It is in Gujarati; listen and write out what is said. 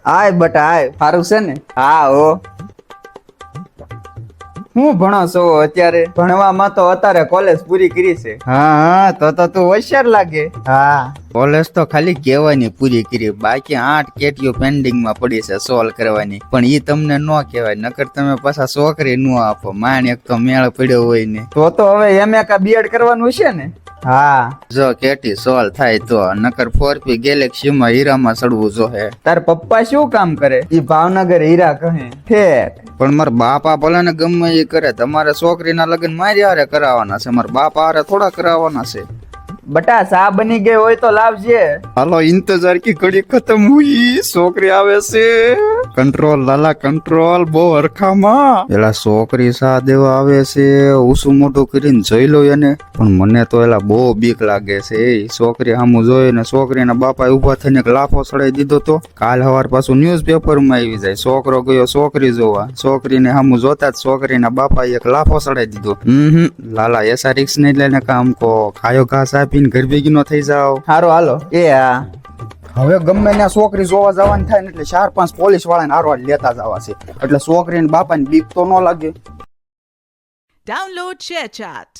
આય બટા આય, સારું છે ને? હા હો. હું ભણો છો અત્યારે? ભણવામાં તો અત્યારે કોલેજ પૂરી કરી છે. હા તો તું હોશિયાર લાગે. હા, કોલેજ તો ખાલી કહેવાની પૂરી કરી, બાકી 8 કેટીઓ પેન્ડિંગ માં પડી છે સોલ્વ કરવાની. પણ ઈ તમને ન કહેવાય, નકર તમે પાછા છોકરી ન આપો. માણ એક તો મેળ પડ્યો હોય ને. તો હવે એમએ કા બીએડ કરવાનું છે ને? હા, જો કેટી સોલ્વ થાય તો, નકર 4P ગેલેક્સી માં હીરામાં ચડવું જોહે. તાર પપ્પા શું કામ કરે? ઈ ભાવનગર હીરા કહે. ઠેક. પણ મારા બાપા ભલે ને ગમે એ કરે, તમારે છોકરીના લગ્ન મારી હારે કરાવવાના છે, મારા બાપા હારે થોડા કરાવવાના છે. બટા સા બની ગઈ હોય તો લાવજે. હાલો, ઇંતજાર કી ઘડી ખતમ હુઈ, છોકરી આવે છે. કંટ્રોલ લાલા કંટ્રોલ, બહુ હરખામાં. એલા છોકરી સા દેવા આવે છે, ઉસું મોઢું કરીને જોઈ લો એને. પણ મને તો એલા બહુ બીક લાગે છે. એ છોકરી સામું જોઈ ને છોકરીના બાપા ઉભા થઈને લાફો ચડાઈ દીધો તો કાલ સવાર પાછું ન્યૂઝપેપર માં આવી જાય, છોકરો ગયો છોકરી જોવા, છોકરીને સામું જોતા જ છોકરીના બાપા એક લાફો ચડાઈ દીધો. લાલા એસા રિક્સ નહીં લઈને કામ કો, ખાયો ઘાસ આપીને ઘર ભેગી નો થઈ જાવ. હારો હાલો. એ હા, હવે ગમે ત્યાં છોકરી જોવા જવાની થાય ને એટલે 4-5 પોલીસ વાળાને હારવાર લેતા જવા છે, એટલે છોકરીને બાપાને બીક તો ન લાગે. Download ShareChat.